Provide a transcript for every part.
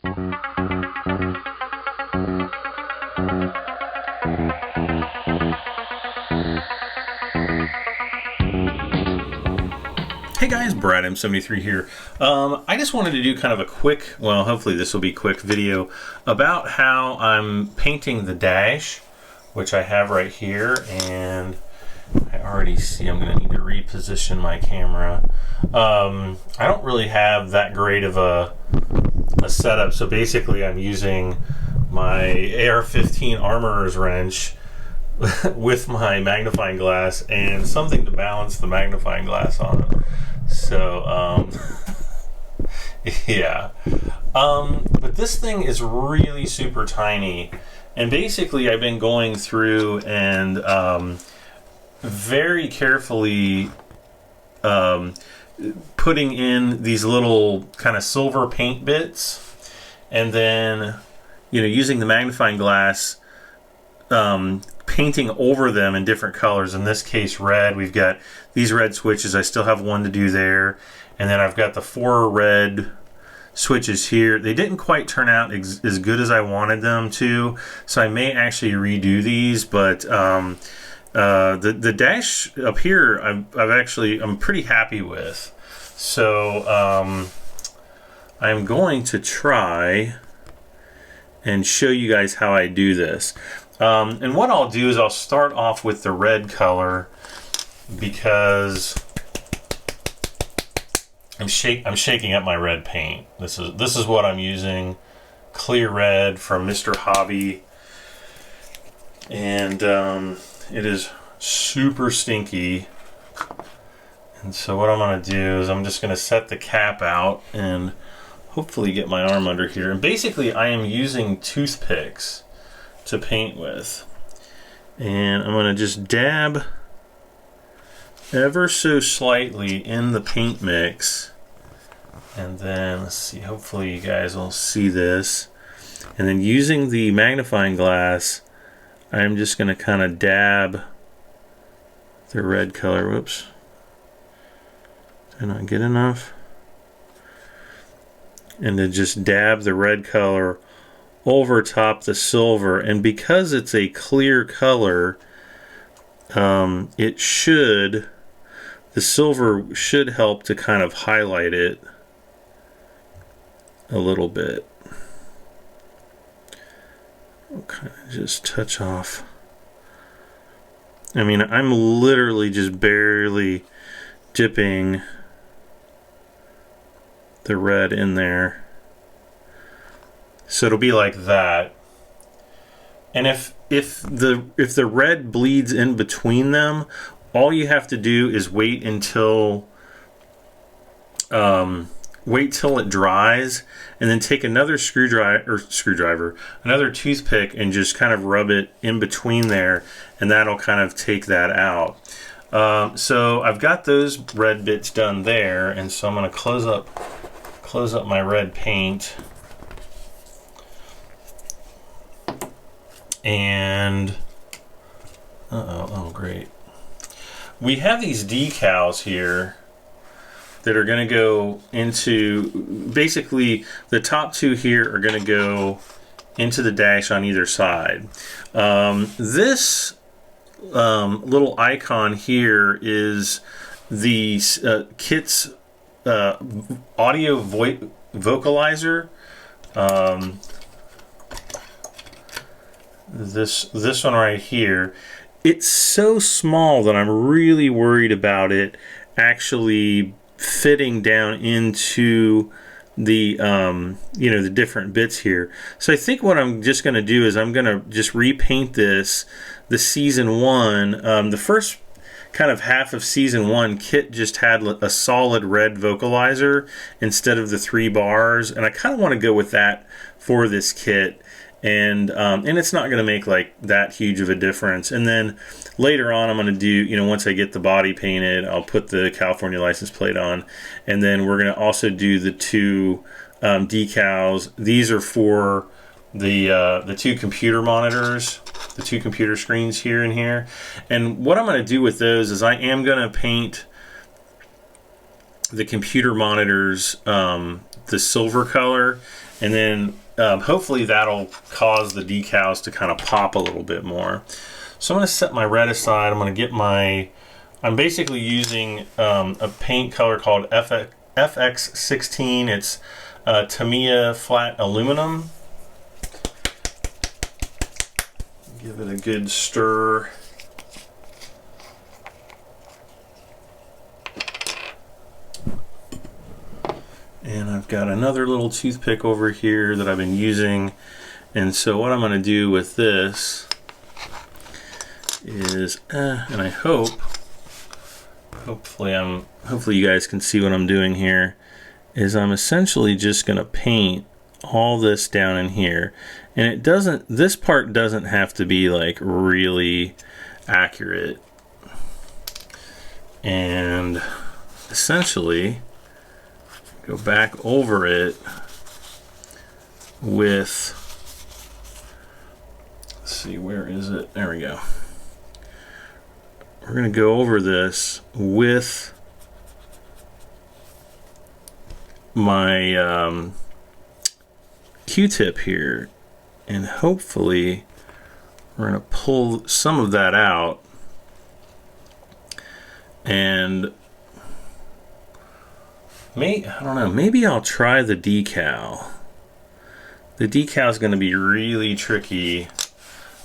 Hey guys, Brad M73 here. I just wanted to do kind of a quick, well, hopefully this will be a quick video about how I'm painting the dash, which I have right here, and I already see I'm going to need to reposition my camera. I don't really have that great of a setup, so basically I'm using my AR-15 armorer's wrench with my magnifying glass and something to balance the magnifying glass on it. So, yeah. But this thing is really super tiny. And basically I've been going through and very carefully putting in these little kind of silver paint bits. And then, you know, using the magnifying glass, painting over them in different colors. In this case, red. We've got these red switches. I still have one to do there. And then I've got the 4 red switches here. They didn't quite turn out as good as I wanted them to, so I may actually redo these. But the dash up here, I'm pretty happy with. So I'm going to try and show you guys how I do this. And what I'll do is I'll start off with the red color because I'm shaking up my red paint. This is what I'm using, clear red from Mr. Hobby, and it is super stinky. And so what I'm going to do is I'm just going to set the cap out and hopefully get my arm under here. And basically I am using toothpicks to paint with, and I'm going to just dab ever so slightly in the paint mix, and then let's see, hopefully you guys will see this, and then using the magnifying glass I'm just going to kind of dab the red color. Whoops, did I not get enough? And then just dab the red color over top the silver, and because it's a clear color, the silver should help to kind of highlight it a little bit. I'll kind of just touch off. I mean, I'm literally just barely dipping the red in there. So it'll be like that. And if the red bleeds in between them, all you have to do is wait till it dries, and then take another another toothpick, and just kind of rub it in between there, and that'll kind of take that out. So I've got those red bits done there, and so I'm going to close up my red paint. And oh great, we have these decals here that are going to go into, basically the top 2 here are going to go into the dash on either side. This little icon here is the KITT's audio vocalizer. This one right here, it's so small that I'm really worried about it actually fitting down into the the different bits here. So I think what I'm just going to do is I'm going to just repaint this, the season 1. The first kind of half of season 1, KITT just had a solid red vocalizer instead of the 3 bars, and I kind of want to go with that for this kit. And it's not going to make like that huge of a difference. And then later on I'm going to do, once I get the body painted, I'll put the California license plate on, and then we're going to also do the 2 decals. These are for the 2 computer monitors, the 2 computer screens here and here. And what I'm going to do with those is I am going to paint the computer monitors the silver color, And then hopefully that'll cause the decals to kind of pop a little bit more. So I'm going to set my red aside. I'm going to get my, I'm basically using a paint color called FX16. It's Tamiya flat aluminum. Give it a good stir. And I've got another little toothpick over here that I've been using. And so what I'm going to do with this is, and I hopefully you guys can see what I'm doing here, is I'm essentially just going to paint all this down in here. And it doesn't, this part doesn't have to be like really accurate. And essentially go back over it with, let's see, where is it? There we go. We're going to go over this with my Q-tip here, and hopefully we're going to pull some of that out. And I don't know, maybe I'll try the decal. The decal is going to be really tricky.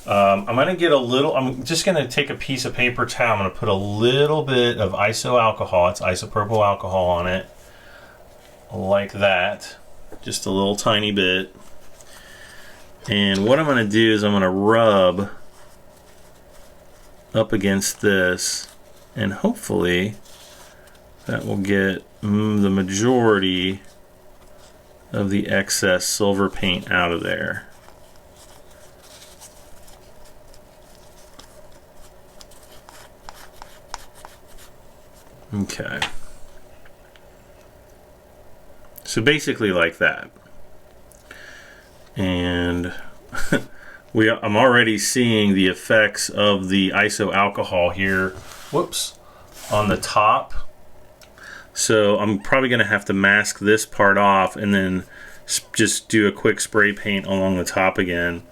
I'm going to get a little, I'm just going to take a piece of paper towel. I'm going to put a little bit of iso alcohol, it's isopropyl alcohol on it, like that. Just a little tiny bit. And what I'm going to do is I'm going to rub up against this, and hopefully that will get the majority of the excess silver paint out of there. Okay. So basically like that. And I'm already seeing the effects of the iso alcohol here, whoops, on the top. So I'm probably going to have to mask this part off and then just do a quick spray paint along the top again.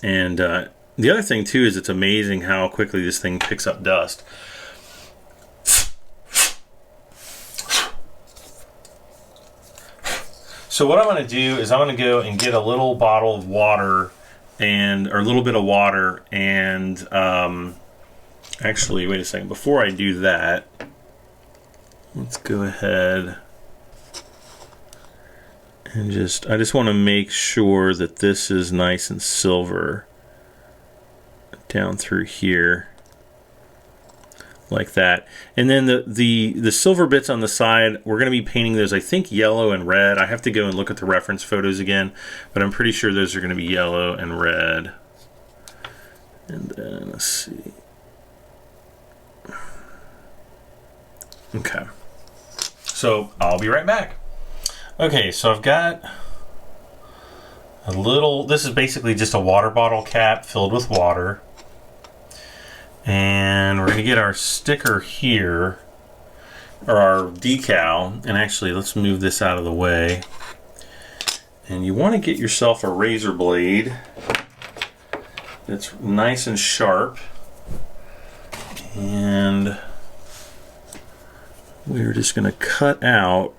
And the other thing too is it's amazing how quickly this thing picks up dust. So what I'm going to do is I'm going to go and get a little bottle of water, or a little bit of water, and actually, wait a second. Before I do that, let's go ahead and I just want to make sure that this is nice and silver down through here, like that. And then the silver bits on the side, we're going to be painting those, I think, yellow and red. I have to go and look at the reference photos again, but I'm pretty sure those are going to be yellow and red. And then let's see. Okay, so I'll be right back. Okay, so I've got a little, this is basically just a water bottle cap filled with water. And we're going to get our sticker here, or our decal, and actually let's move this out of the way. And you want to get yourself a razor blade that's nice and sharp. And we're just going to cut out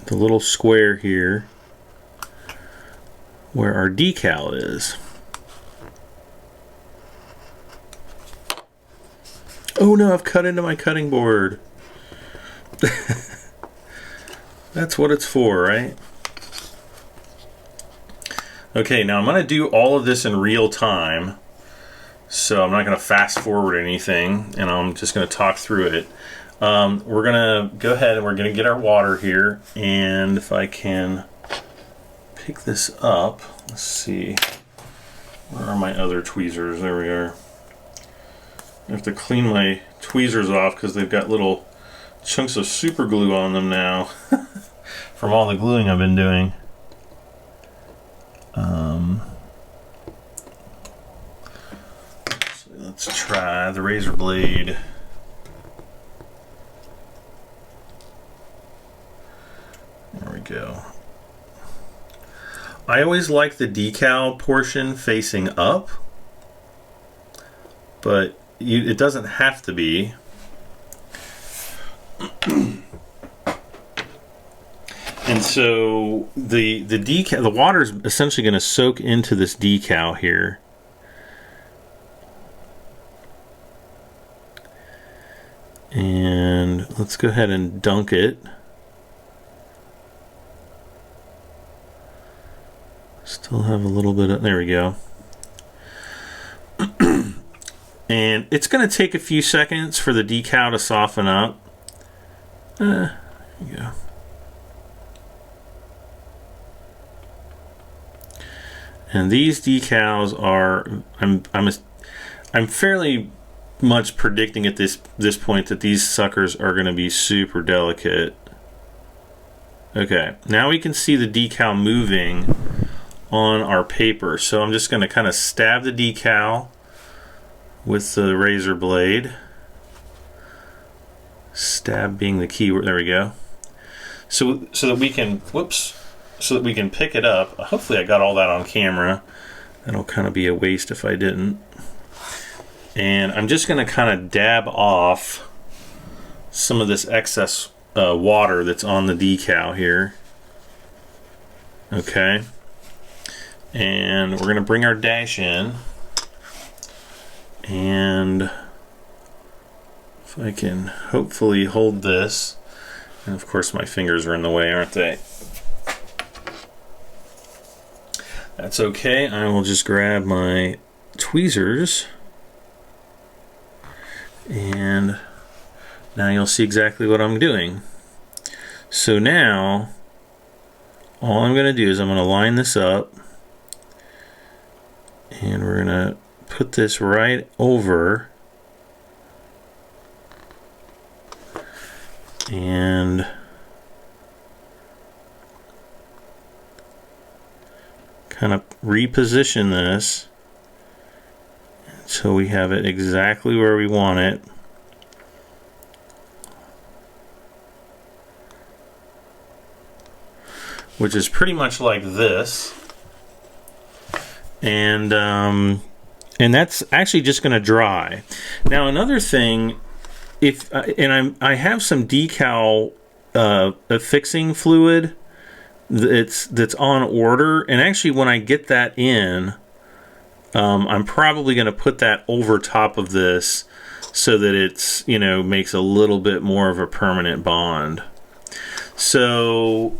the little square here where our decal is. Oh no, I've cut into my cutting board. That's what it's for, right? Okay, now I'm going to do all of this in real time. So I'm not going to fast forward anything, and I'm just going to talk through it. We're going to go ahead and we're going to get our water here. And if I can pick this up, let's see. Where are my other tweezers? There we are. I have to clean my tweezers off because they've got little chunks of super glue on them now from all the gluing I've been doing. So let's try the razor blade. go. I always like the decal portion facing up, but it doesn't have to be. And so the decal, the water is essentially going to soak into this decal here. And let's go ahead and dunk it. Still have a little bit of, there we go. And it's going to take a few seconds for the decal to soften up. There you go. And these decals are, I'm fairly much predicting at this point that these suckers are going to be super delicate. Okay, now we can see the decal moving on our paper. So I'm just going to kind of stab the decal with the razor blade. Stab being the key word. There we go. So that we can, whoops, so that we can pick it up. Hopefully I got all that on camera. That'll kind of be a waste if I didn't. And I'm just going to kind of dab off some of this excess water that's on the decal here. Okay. And we're going to bring our dash in. And if I can hopefully hold this. And of course my fingers are in the way, aren't they? That's okay. I will just grab my tweezers. And now you'll see exactly what I'm doing. So now, all I'm going to do is I'm going to line this up. And we're going to put this right over. And kind of reposition this so we have it exactly where we want it. Which is pretty much like this. And that's actually just going to dry. Now another thing, I have some decal affixing fluid that's on order, and actually when I get that in, I'm probably going to put that over top of this so that it's, makes a little bit more of a permanent bond. So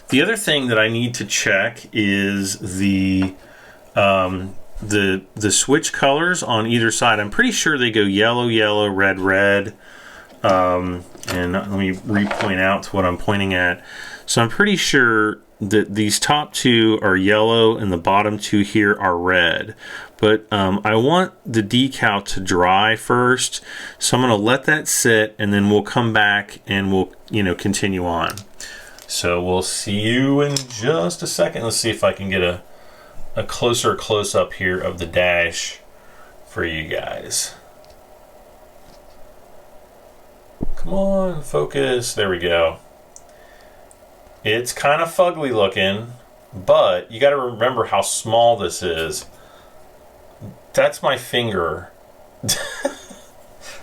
the other thing that I need to check is the switch colors on either side. I'm pretty sure they go yellow, yellow, red, red. And let me re-point out to what I'm pointing at. So I'm pretty sure that these top two are yellow and the bottom two here are red. But I want the decal to dry first. So I'm going to let that sit and then we'll come back and we'll, continue on. So we'll see you in just a second. Let's see if I can get a closer close-up here of the dash for you guys. Come on, focus. There we go. It's kind of fugly looking, but you got to remember how small this is. That's my finger.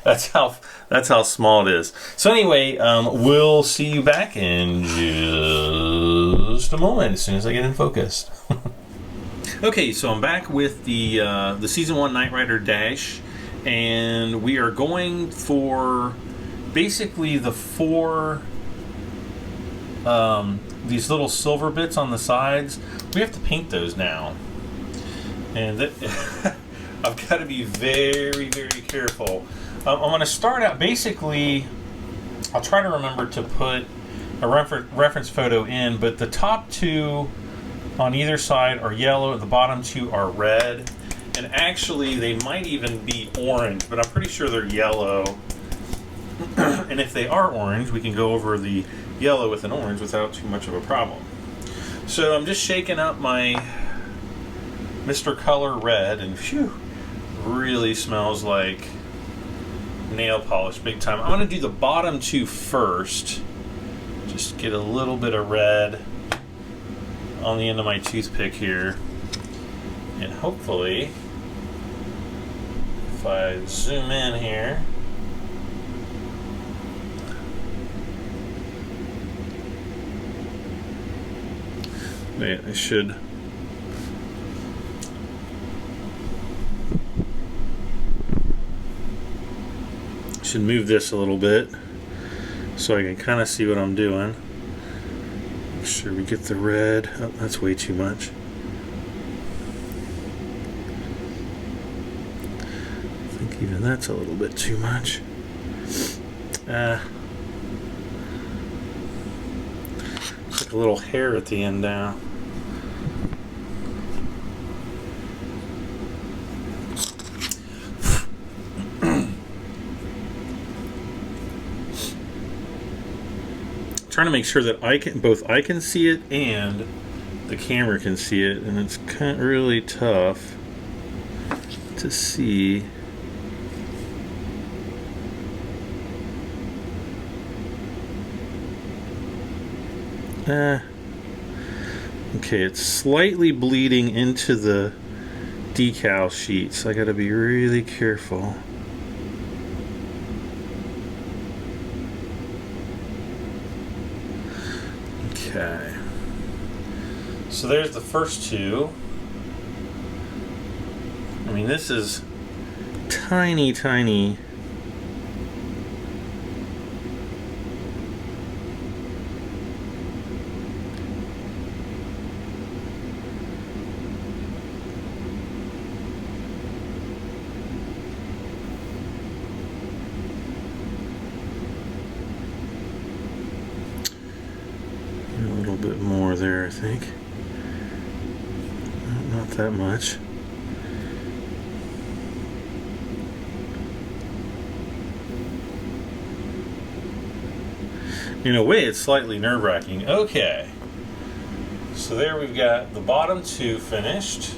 That's how small it is. So anyway, we'll see you back in just a moment as soon as I get in focus. Okay, so I'm back with the Season 1 Knight Rider dash, and we are going for basically the four these little silver bits on the sides. We have to paint those now, and I've got to be very, very careful. I'm going to start out, basically, I'll try to remember to put a reference photo in, but the top two on either side are yellow, the bottom two are red, and actually they might even be orange, but I'm pretty sure they're yellow. And if they are orange, we can go over the yellow with an orange without too much of a problem. So I'm just shaking up my Mr. Color Red, and phew, really smells like nail polish big time. I'm going to do the bottom two first, Just get a little bit of red on the end of my toothpick here. And hopefully, if I zoom in here, wait, I should move this a little bit so I can kind of see what I'm doing. Make sure we get the red. Oh, that's way too much. I think even that's a little bit too much. It's like a little hair at the end now. Trying to make sure that I can see it and the camera can see it, and it's kind of really tough to see. Okay, it's slightly bleeding into the decal sheet, so I got to be really careful. Okay, so there's the first two. I mean, this is tiny, tiny. Bit more there, I think. Not that much. In a way, it's slightly nerve-wracking. Okay, so there we've got the bottom two finished.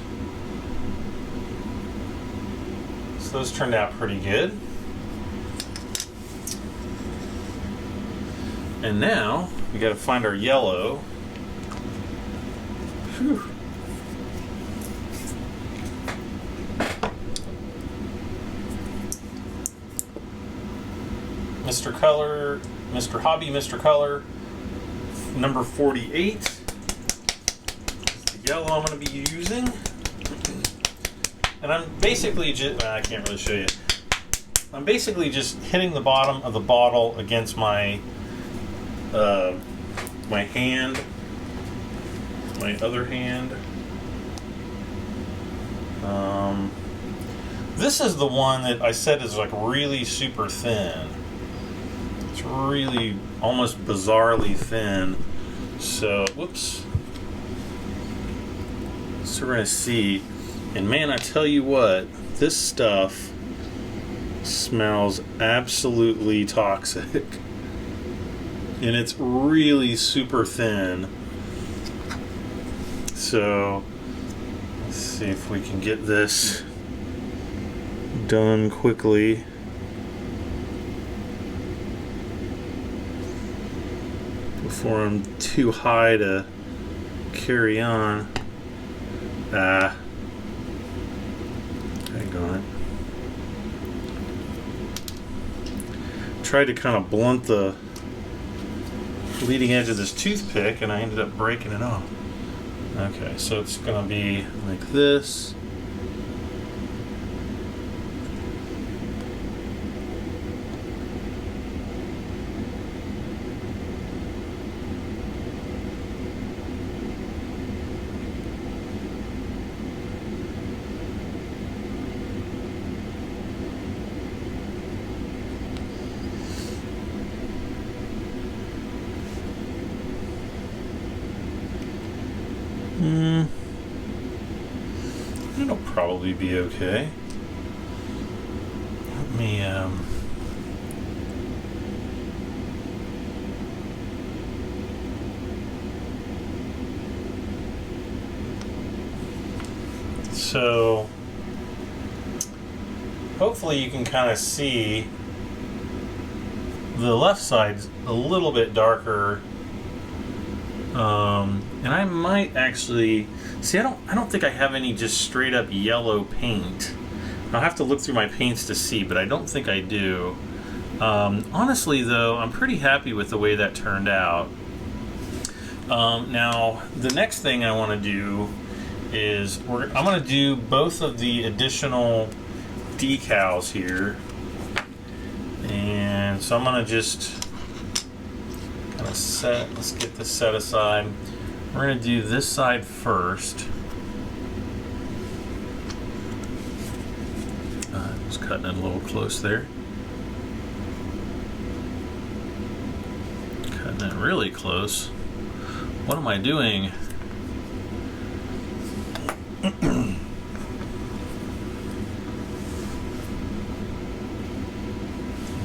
So those turned out pretty good. And now we got to find our yellow. Whew. Mr. Color, Mr. Hobby, Mr. Color, number 48. This is the yellow I'm going to be using. And I'm basically just, I can't really show you. I'm basically just hitting the bottom of the bottle against my my hand, my other hand. This is the one that I said is like really super thin. It's really almost bizarrely thin. So, whoops. So we're gonna see, and man, I tell you what, this stuff smells absolutely toxic. And it's really super thin. So let's see if we can get this done quickly. Before I'm too high to carry on. Hang on. Tried to kind of blunt the leading edge of this toothpick, and I ended up breaking it off. Okay, so it's gonna be like this. It'll probably be okay. Let me so hopefully you can kind of see the left side's a little bit darker And I might actually see. I don't think I have any just straight up yellow paint. I'll have to look through my paints to see, but I don't think I do. Honestly, though, I'm pretty happy with the way that turned out. Now, the next thing I want to do is I'm going to do both of the additional decals here. And so I'm going to just kind of let's get this set aside. We're going to do this side first. Just cutting it a little close there. Cutting it really close. What am I doing?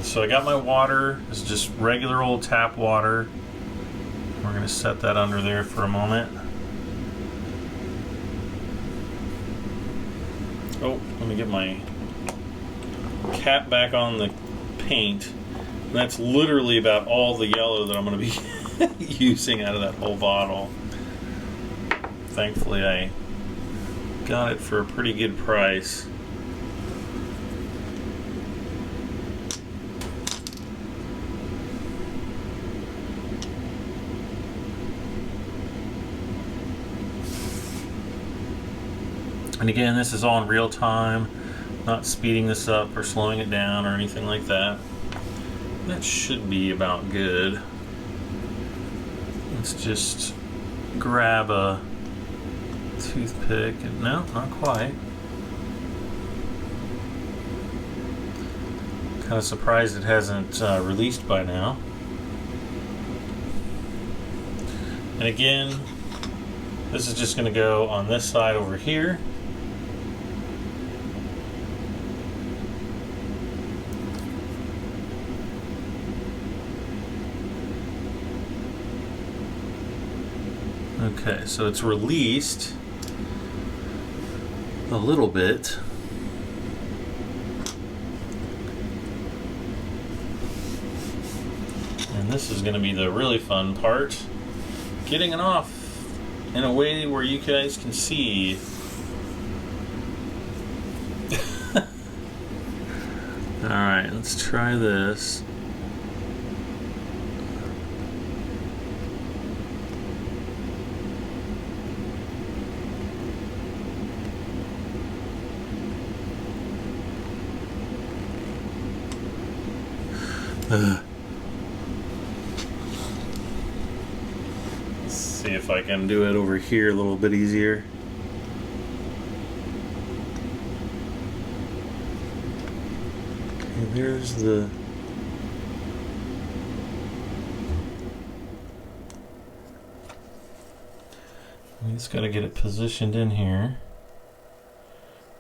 So I got my water. It's just regular old tap water. We're going to set that under there for a moment. Oh, let me get my cap back on the paint. And that's literally about all the yellow that I'm going to be using out of that whole bottle. Thankfully, I got it for a pretty good price. And again, this is all in real time, not speeding this up or slowing it down or anything like that. That should be about good. Let's just grab a toothpick. No, not quite. Kind of surprised it hasn't released by now. And again, this is just going to go on this side over here. Okay, so it's released a little bit. And this is going to be the really fun part. Getting it off in a way where you guys can see. Alright, let's try this. Let's see if I can do it over here a little bit easier. Okay, there's the... We just got to get it positioned in here.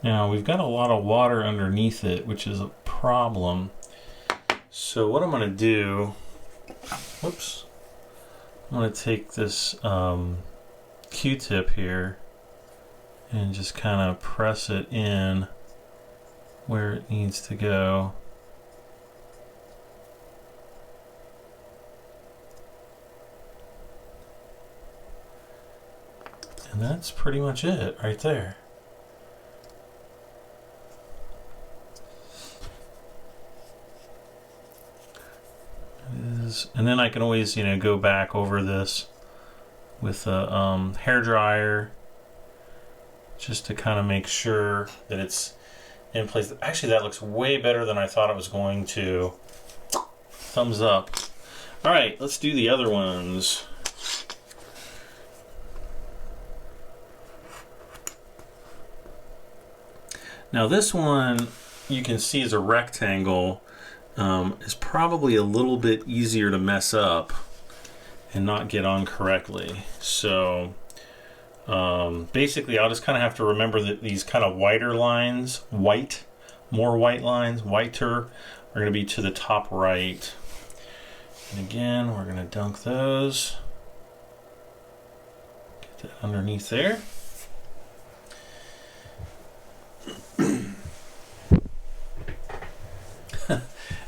Now, we've got a lot of water underneath it, which is a problem. So what I'm going to do, whoops, I'm going to take this Q-tip here and just kind of press it in where it needs to go. And that's pretty much it right there. And then I can always, go back over this with a hair dryer just to kind of make sure that it's in place. Actually, that looks way better than I thought it was going to. Thumbs up. All right, let's do the other ones. Now this one you can see is a rectangle. Is probably a little bit easier to mess up and not get on correctly. So basically I'll just kind of have to remember that these kind of whiter lines, more white lines, whiter, are going to be to the top right. And again, we're going to dunk those. Get that underneath there.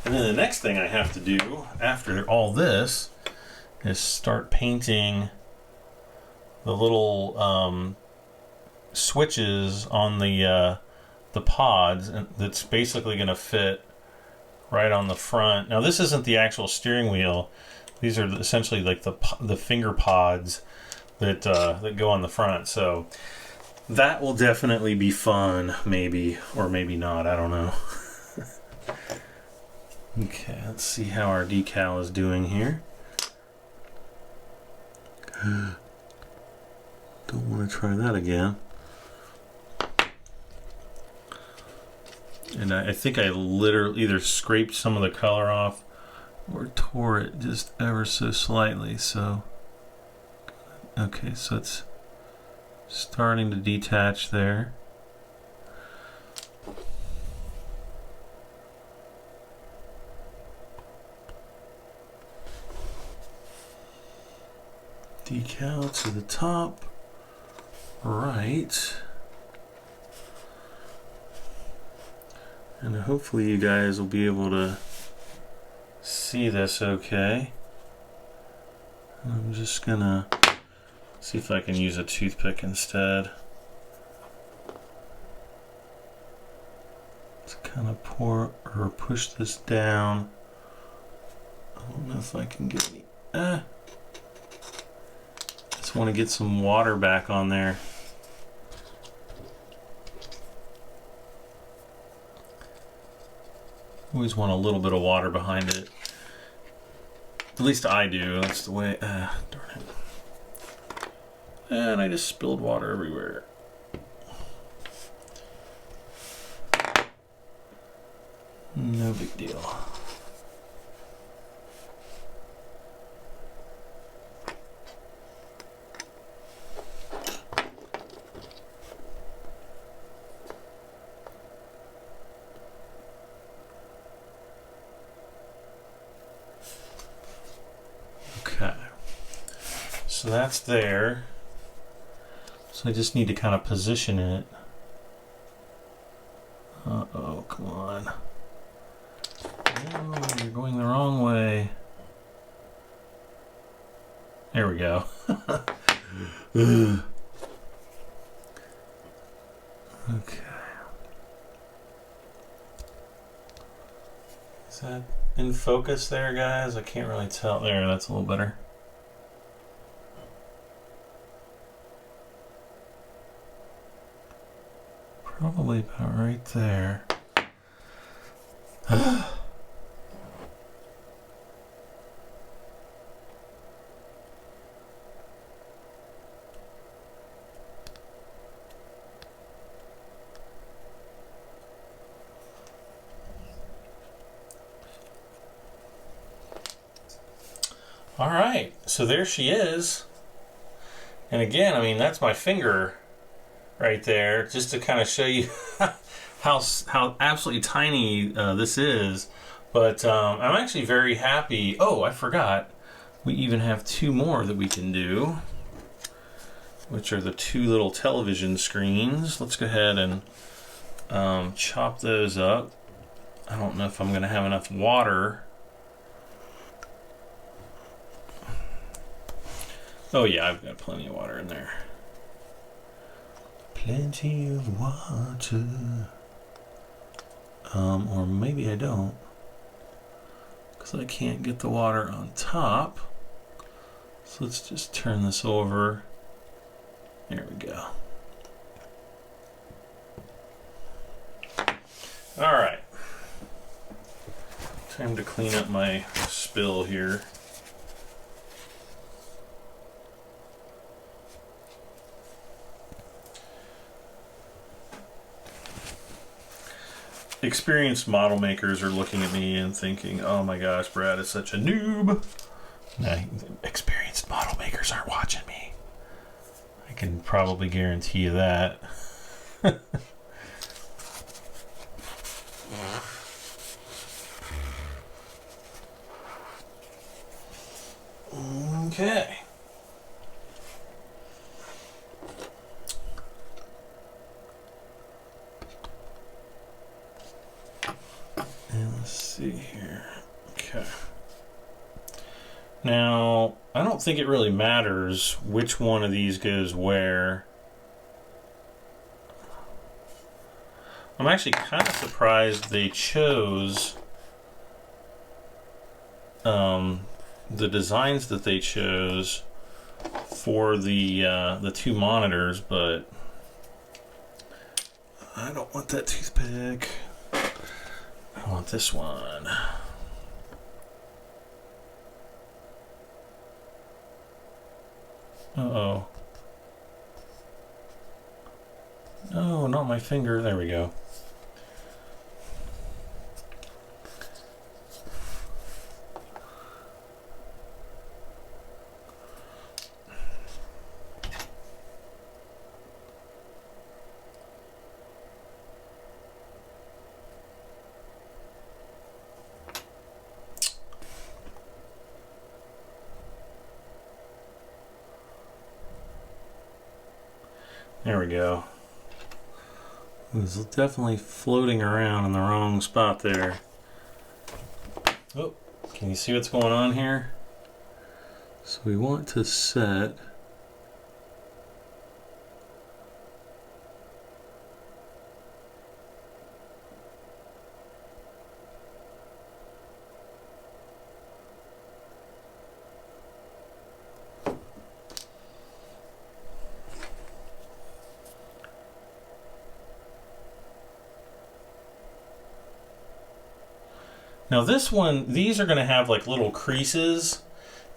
And then the next thing I have to do after all this is start painting little switches on the pods, and that's basically going to fit right on the front. Now this isn't the actual steering wheel. These are essentially like the finger pods that that go on the front. So that will definitely be fun, maybe, or maybe not. I don't know. Okay, let's see how our decal is doing here. Don't want to try that again. And I think I literally either scraped some of the color off or tore it just ever so slightly. So, okay, so it's starting to detach there. Decal to the top, right. And hopefully you guys will be able to see this okay. I'm just gonna see if I can use a toothpick instead. To kind of pour or push this down. I don't know if I can get any. Just want to get some water back on there. Always want a little bit of water behind it. At least I do. That's the way. Darn it. And I just spilled water everywhere. No big deal. So that's there. So I just need to kind of position it. Uh-oh, come on. No, you're going the wrong way. There we go. Okay. Is that in focus there, guys? I can't really tell. There, that's a little better. Probably about right there. All right, so there she is. And again, I mean, that's my finger right there, just to kind of show you how absolutely tiny this is. But I'm actually very happy. Oh, I forgot. We even have two more that we can do, which are the two little television screens. Let's go ahead and chop those up. I don't know if I'm going to have enough water. Oh yeah, I've got plenty of water in there. Plenty of water. Or maybe I don't, because I can't get the water on top. So let's just turn this over. There we go. All right. Time to clean up my spill here. Experienced model makers are looking at me and thinking, oh my gosh, Brad is such a noob. Nah, experienced model makers aren't watching me. I can probably guarantee you that. Okay. And let's see here. Okay. Now, I don't think it really matters which one of these goes where. I'm actually kind of surprised they chose the designs that they chose for the two monitors, but I don't want that toothpick. I want this one. Uh-oh. No, not my finger. There we go. There we go. It was definitely floating around in the wrong spot there. Oh, can you see what's going on here? So we want to set now this one, these are going to have like little creases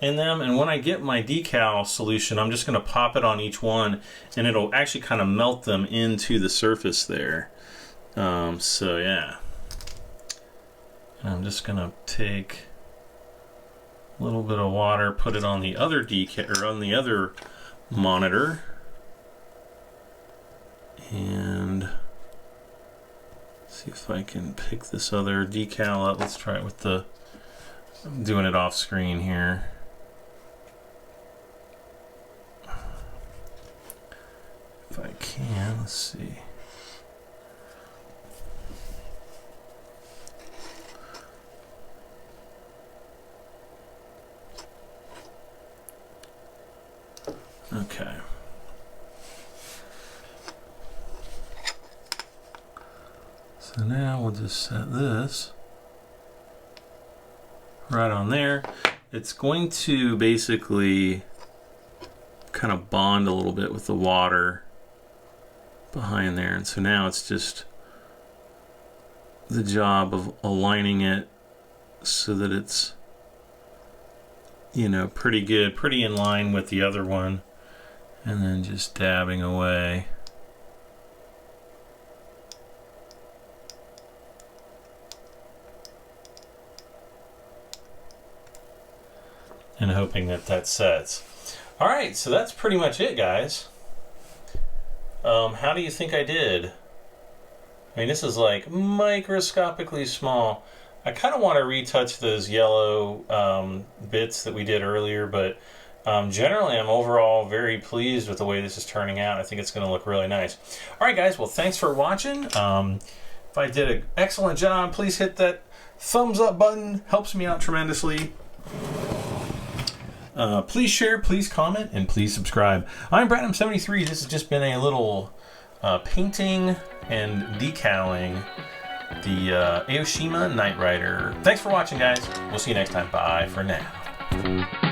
in them, and when I get my decal solution, I'm just going to pop it on each one, and it'll actually kind of melt them into the surface there. So yeah, and I'm just going to take a little bit of water, put it on the other decal or on the other monitor, and see if I can pick this other decal up. Let's try it with the, I'm doing it off screen here. If I can, let's see. Okay. So now we'll just set this right on there. It's going to basically kind of bond a little bit with the water behind there. And so now it's just the job of aligning it so that it's, you know, pretty good, pretty in line with the other one. And then just dabbing away. And hoping that that sets. All right, so that's pretty much it, guys. How do you think I did? I mean, this is like microscopically small. I kind of want to retouch those yellow bits that we did earlier, but generally I'm overall very pleased with the way this is turning out. I think it's going to look really nice. All right, guys, well, thanks for watching. If I did an excellent job, please hit that thumbs up button. Helps me out tremendously. Please share, please comment, and please subscribe. I'm Bradham73. This has just been a little painting and decaling the Aoshima Knight Rider. Thanks for watching, guys. We'll see you next time. Bye for now.